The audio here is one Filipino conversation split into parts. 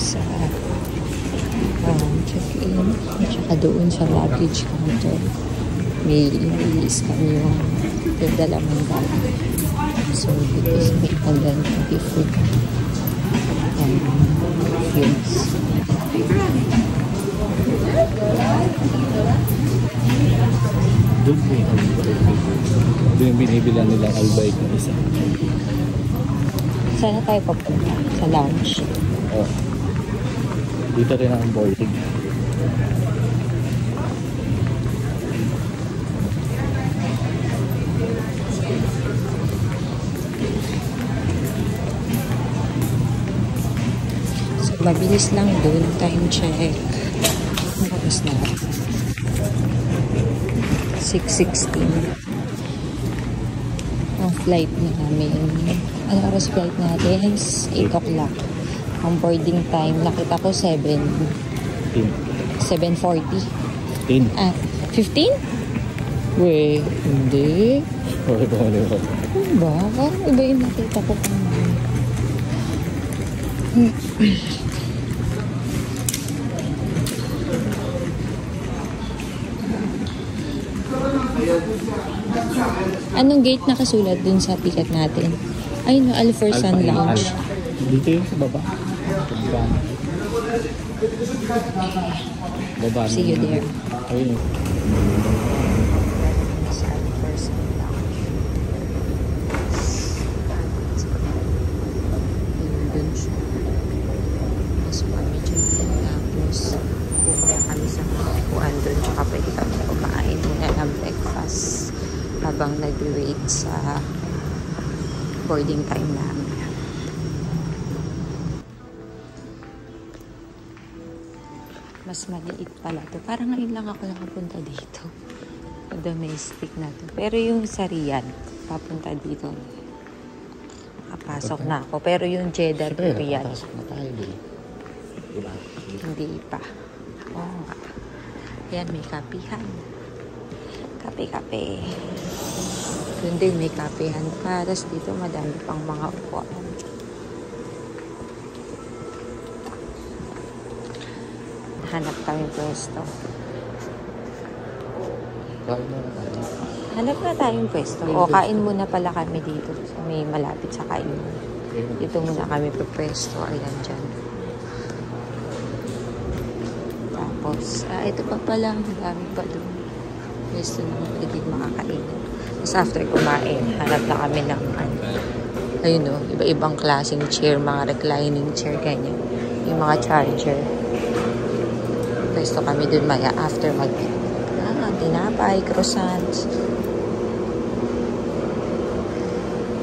sa check-in. At saka doon sa luggage counter. May i-scan yung dala mong bag. So, because may pandan yung food and fumes. Doon po yung albay. Doon yung binibilan nilang albay na isa. Sana tayo papunta sa lounge. Oh. Dito rin ang boarding. So, mabilis lang doon. Time check. Tapos na. 6:16. Ang flight namin. Ano oras flight natin? 8 o'clock. Ang boarding time, nakita ko 7:40. 15. Ah, 15? Weh, hindi. Ano ba? Parang iba yung nakita ko pa naman. Anong gate nakasulat dun sa ticket natin? Ay, no, Alforsan Lounge. Dito yung sa baba. Baba. See you there. Ayun. Sa Alforsan Lounge. Dun siya. Mas medyo tapos pupunta kami sa mga kuhan dun. Tsaka pwede kami kumain muna ng breakfast habang nag-wait sa boarding time namin. Mas maliit pala to. Parang ngayon lang ako nakapunta dito. Domestic na to. Pero yung sa Riyadh, papunta dito. Nakapasok na ako. Pero yung Jeddah to Riyadh. Nakapasok na tayo din. Diba? Hindi pa. Oo nga. Yan, may kapihan. Kape-kape. Doon din may kapehan pa. Tapos dito madami pang mga upuan. Hanap kami pwesto. Kain na tayo. Hanap na tayong pwesto. O, kain muna pala kami dito. May malapit sa kain. Dito muna kami pa pwesto. Ayan dyan. Tapos, ito pa pala. Madami pa doon. Pwesto na pwede makakain. Tapos after kumain, hanap na kami ng ayun o, iba-ibang klaseng chair, mga reclining chair, ganyan. Yung mga charger. Pwesto kami dun maya after tinapay, croissants.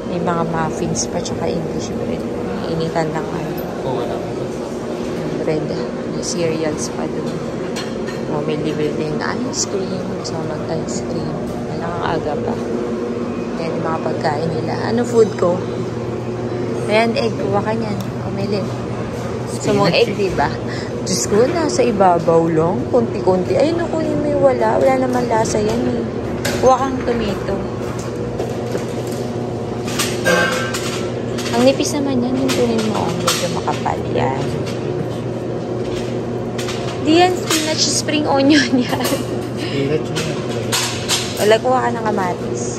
May mga muffins pa, tsaka English bread. Initan lang bread. May cereals pa dun. O, may libre din ice cream. So, mag-ice cream. Nakakaga pa. Yan yung mga pagkain nila. Ano food ko? Ayan, egg. Kuha ka niyan. Umilit. So, mga egg, diba? Diyos ko, nasa ibabaw lang. Kunti-kunti. Ay, nakunin mo yung wala. Wala naman lasa yan eh. Kuha kang tomato. Ang nipis naman yan. Yung kunin mo. Medyo makapal yan. Di yan, spinach, spring onion yan. Spinach mo yan. Wala, kuha ka ng kamatis.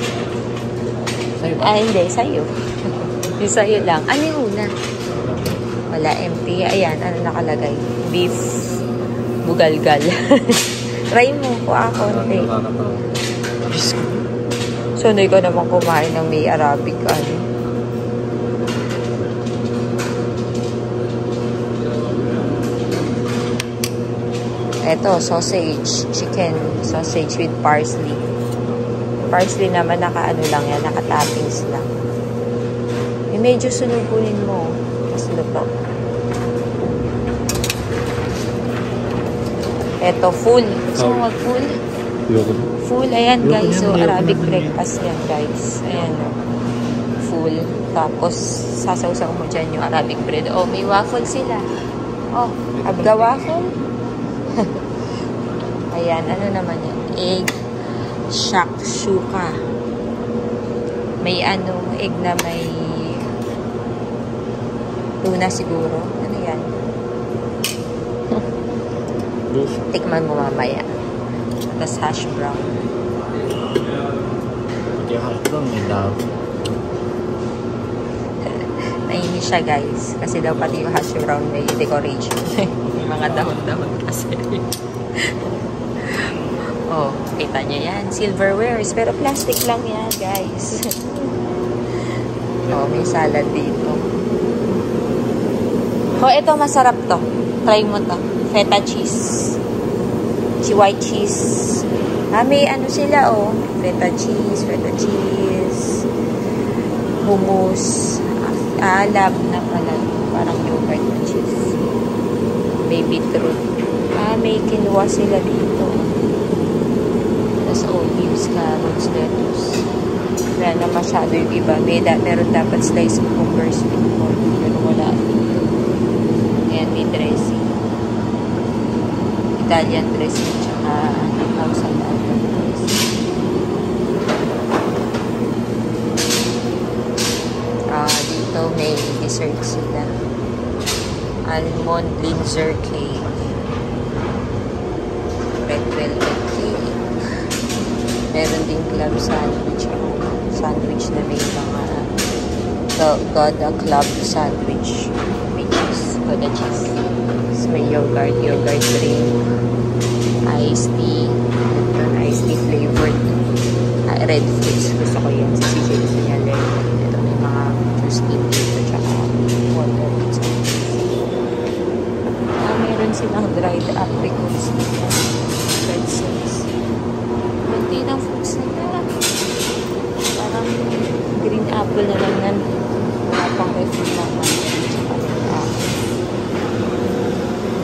Sa'yo ba? Ah, hindi. Sa'yo. Yung sa'yo lang. Ano yung una? Wala, empty. Ayan, ano nakalagay? Beef bugalgal. Try mo. Kuha ako. Sunay ko naman kumain ng may Arabic. Ito, sausage. Chicken sausage with parsley. Parsley naman, naka-ano lang yan. Naka-toppings lang. Medyo sunugunin mo. Mas luto. Ito, full. Gusto mo mag-full? Full. Ayan, guys. So, Arabic breakfast yan, guys. Ayan. Full. Tapos, sasawsaw mo dyan yung Arabic bread. Oh, may waffle sila. Oh, abga waffle. Ayan, ano naman yan? Egg shakshuka. May egg na may tuna siguro. Ano yan? Juice. Tikman mo mamaya. Tapos hash brown. Hindi hash brown, may love. Nainis siya guys. Kasi daw pati yung hash brown may decoration. May mga dahon-dahon kasi. Oh, kita nyo yan. Silverwares. Pero plastic lang yan guys. Oh, may salad dito. Oh, ito masarap to. Try mo to. Feta cheese. Si white cheese. Ah, may ano sila oh. Feta cheese. Hummus. Lab na pala. Parang yogurt na cheese. May beetroot. May quinoa sila dito. Tapos olives, carrots, lettuce. Wala na masyado yung iba. Meron dapat slice cucumbers before. Pero wala dito. Ayan, may dressing. Italian dressing. Tsaka house and Italian dressing. Dito may dessert sila. Almond Linzer cake. Red velvet cake. Meron din club sandwich. Sandwich na may mga Gouda club sandwich. May cheese. Gouda cheese. Tapos may yogurt drink. Iced tea. Iced tea flavored. Red fruits. Gusto ko yan. Si CJ gusto niya lemon. Ito may mga juice dito. Tsaka water. Meron silang dried apricots. Pretzels. Hindi ng fruits nila. Parang green apple na lang nan. Wala pang refit naman.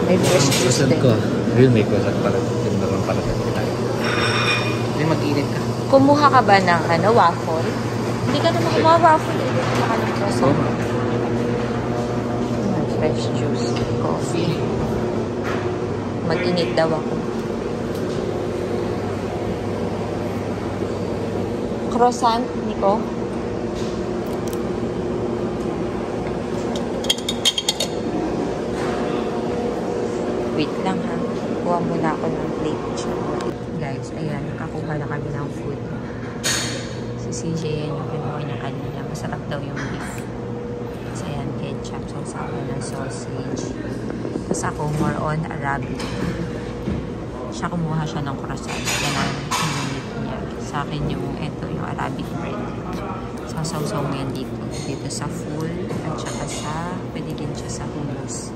May fresh juice din. Real may croissant para tindaran para tayo. Hindi mag-init ka. Kumuha ka ba ng waffle? Hindi ka naman kumuha waffle. Hindi ka ng croissant. Fresh juice. Coffee. Mag-init daw ako. Croissant, Nico? Wait lang ha. Kuha muna ako ng plate. Guys, ayan. Nakakuha na kami ng food. Si CJ yan yung kinuha niya kanina. Masarap daw yung beef. Kasi ayan, ketchup, sausawan ng sausage. Tapos ako, more on Arabic. Siya kumuha siya ng croissant. Yan ang sinunit niya. Sa akin yung Arabic bread. Sausaw mo yan dito. Dito sa full. At saka pwede din siya sa hummus.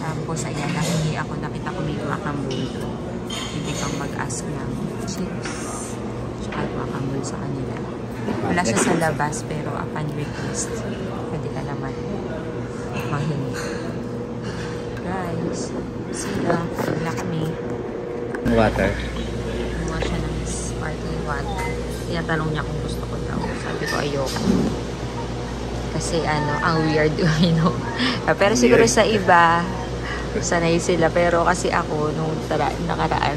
Tapos, ayan, nakita ko may guacamole doon. Hindi kang mag-ask ng chips. Tsaka guacamole sa kanila. Wala siya sa labas, pero upon request, pwede ka naman manghingi. Guys, sila, wala kami. Water. Kumuha siya ng sparkling water. Tinatanong niya kung gusto ko daw. Sabi ko, ayoko. Kasi ang weird, Pero siguro sa iba, sanay sila. Pero kasi ako, nung nakaraan,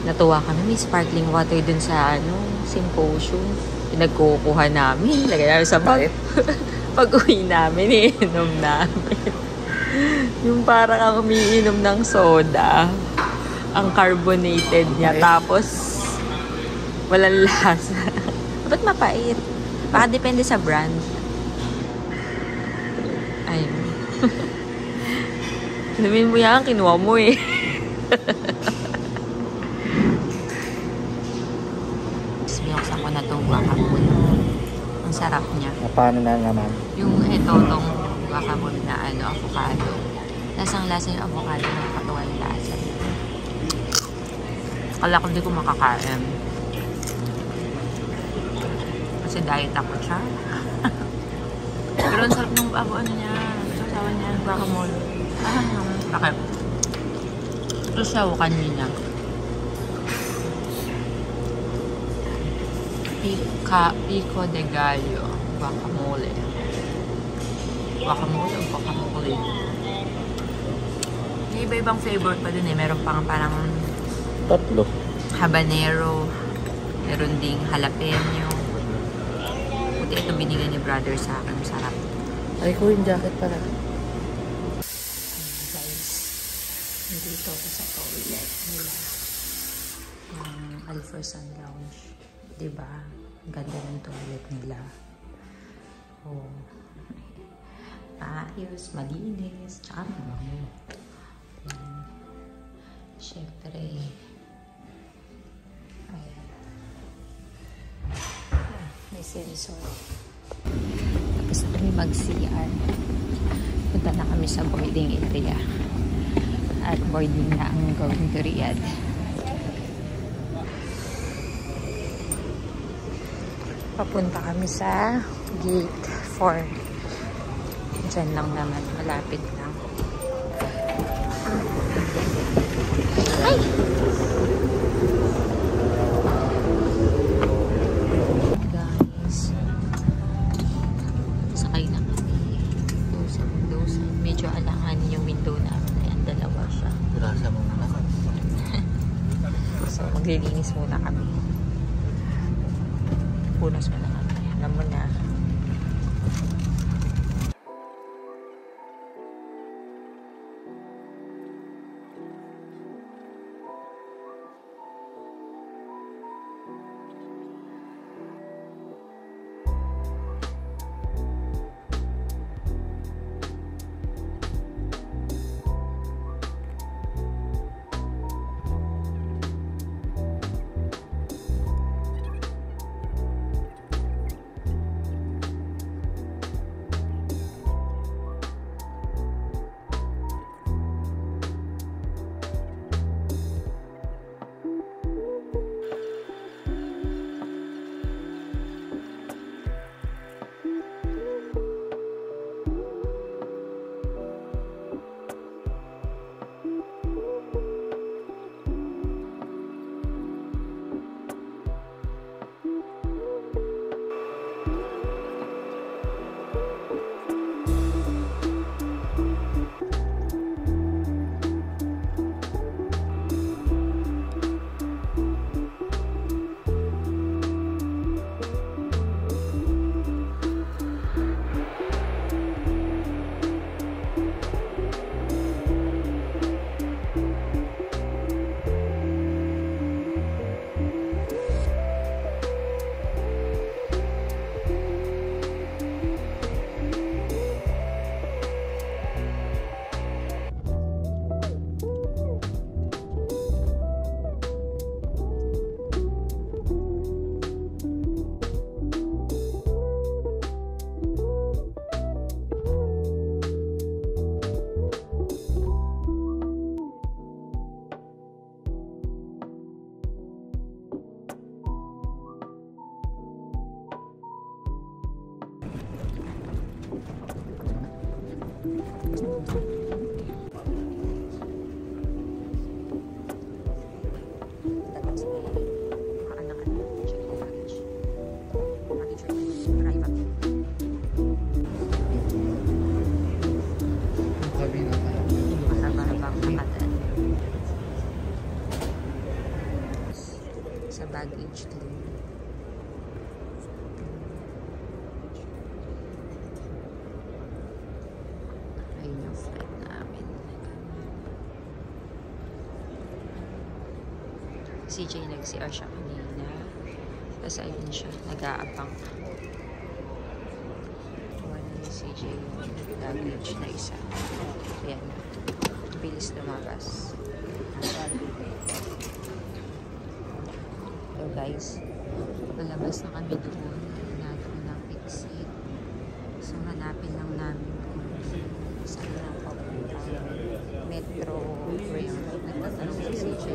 natuwa kami. May sparkling water dun sa symposium. Pinagkukuha namin. Lagay namin sa bag. Pag-uwi namin, iinom namin. Yung parang ang umiinom ng soda. Ang carbonated niya. Tapos, walang lasa. Ba't mapait? Baka depende sa brand. Ayun. Sabihin mo yan, kinuha mo eh. Binuksan ko na itong guacamole. Ang sarap niya. Paano na naman? Yung itong guacamole na avocado. Lasang lasa yung avocado. Nakakatuwa yung lasa. Akala ko hindi ko makakain. Kasi diet ako siya. Pero ang sarap ng niya. Sasawa niya. Guacamole. Bakit? Ito siya kanina. Pico de gallo. Guacamole. Guacamole. May iba-ibang flavor pa dun eh. Meron pang parang Tatlo. habanero. Meron ding jalapeno. Buti ito binigay ni brother sa akin. Sarap. Ay ko yung jacket pala. Guys, Dito ako sa toilet nila. Yung Alforsan Lounge. Diba? Ang ganda ng toilet nila. Oh. Ayos, malinis, tsaka mabango. Siyempre, ayan. May sensor. Tapos na kami mag-CR. Punta na kami sa boarding area. At boarding na ang going to Riyadh. Papunta kami sa gate 4. Diyan lang naman, malapit lang. Ay! Guys, sakay na kami. Dosan. Medyo alanganin yung window namin. Ayan, dalawa siya. Rasa mo na. So, maglilinis muna kami. Punas muna kami. Alam mo na. Sa baggage claim. Ayun yung flight namin. Si CJ nag-CR siya kanina. Tapos ayun siya, nag-aabang. Wala ni CJ yung baggage na isa. Ayan. Bilis lumabas. So guys, palabas na kami doon. Hanapin ng exit. So hanapin lang namin kung saan lang papunta. Metro rail. Nagtatanong si CJ.